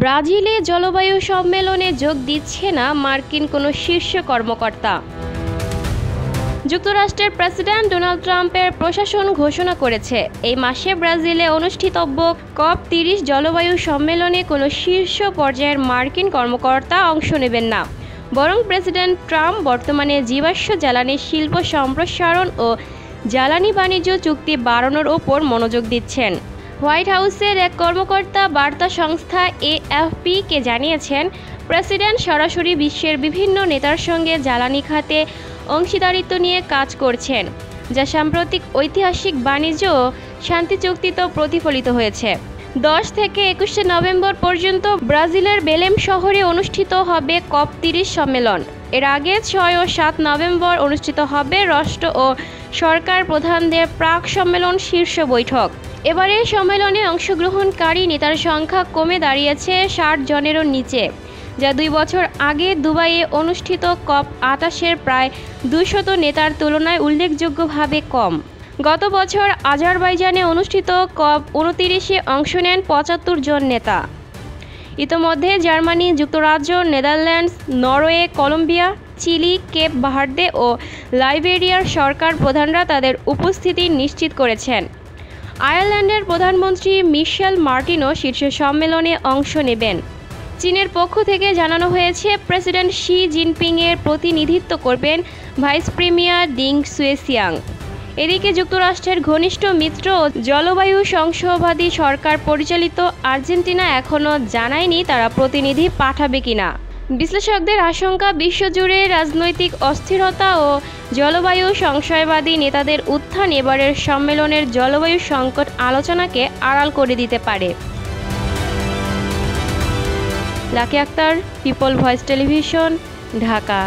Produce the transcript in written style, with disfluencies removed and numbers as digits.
ব্রাজিলে জলবায়ু সম্মেলনে যোগ দিচ্ছে না মার্কিন কোনো শীর্ষ কর্মকর্তা। যুক্তরাষ্ট্রের প্রেসিডেন্ট ডোনাল্ড ট্রাম্পের প্রশাসন ঘোষণা করেছে, এই মাসে ব্রাজিলে অনুষ্ঠিতব্য COP30 জলবায়ু সম্মেলনে কোনো শীর্ষ পর্যায়ের মার্কিন কর্মকর্তা অংশ নেবেন না। বরং প্রেসিডেন্ট ট্রাম্প বর্তমানে জীবাশ্ম জ্বালানি শিল্প সম্প্রসারণ ও জ্বালানি বাণিজ্য চুক্তি বাড়ানোর ওপর মনোযোগ দিচ্ছেন। হোয়াইট হাউসের এক কর্মকর্তা বার্তা সংস্থা AFP-কে জানিয়েছেন, প্রেসিডেন্ট সরাসরি বিশ্বের বিভিন্ন নেতার সঙ্গে জ্বালানি খাতে অংশীদারিত্ব নিয়ে কাজ করছেন, যা সাম্প্রতিক ঐতিহাসিক বাণিজ্য ও শান্তি চুক্তিতে প্রতিফলিত হয়েছে। 10 থেকে 21 নভেম্বর পর্যন্ত ব্রাজিলের বেলেম শহরে অনুষ্ঠিত হবে COP30 সম্মেলন। এর আগে 6 ও 7 নভেম্বর অনুষ্ঠিত হবে রাষ্ট্র ও সরকার প্রধানদের প্রাক সম্মেলন শীর্ষ বৈঠক। এবারের সম্মেলনে অংশগ্রহণকারী নেতার সংখ্যা কমে দাঁড়িয়েছে 60 জনেরও নিচে, যা 2 বছর আগে দুবাইয়ে অনুষ্ঠিত COP28-এর প্রায় 200 নেতার তুলনায় উল্লেখযোগ্যভাবে কম। গত বছর আজারবাইজানে অনুষ্ঠিত COP29-এ অংশ নেন 75 জন নেতা। ইতোমধ্যে জার্মানি, যুক্তরাজ্য, Netherlands, Norway, Colombia, Chile, Cape Verde ও লাইবেরিয়ার সরকার প্রধানরা তাদের উপস্থিতি নিশ্চিত করেছেন। আয়ারল্যান্ডের প্রধানমন্ত্রী মিশেল মার্টিনও শীর্ষ সম্মেলনে অংশ নেবেন। চীনের পক্ষ থেকে জানানো হয়েছে, প্রেসিডেন্ট শি জিনপিংয়ের প্রতিনিধিত্ব করবেন ভাইস প্রিমিয়ার ডিং সুয়েসিয়াং। এদিকে যুক্তরাষ্ট্রের ঘনিষ্ঠ মিত্র ও জলবায়ু সংশোধনবাদী সরকার পরিচালিত আর্জেন্টিনা এখনও জানায়নি তারা প্রতিনিধি পাঠাবে কিনা। বিশ্লেষকদের আশঙ্কা, বিশ্বজুড়ে রাজনৈতিক অস্থিরতা ও জলবায়ু সংশয়বাদী নেতাদের উত্থান এবারের সম্মেলনের জলবায়ু সংকট আলোচনাকে আড়াল করে দিতে পারে। Lucky Akter, people voice television, Dhaka.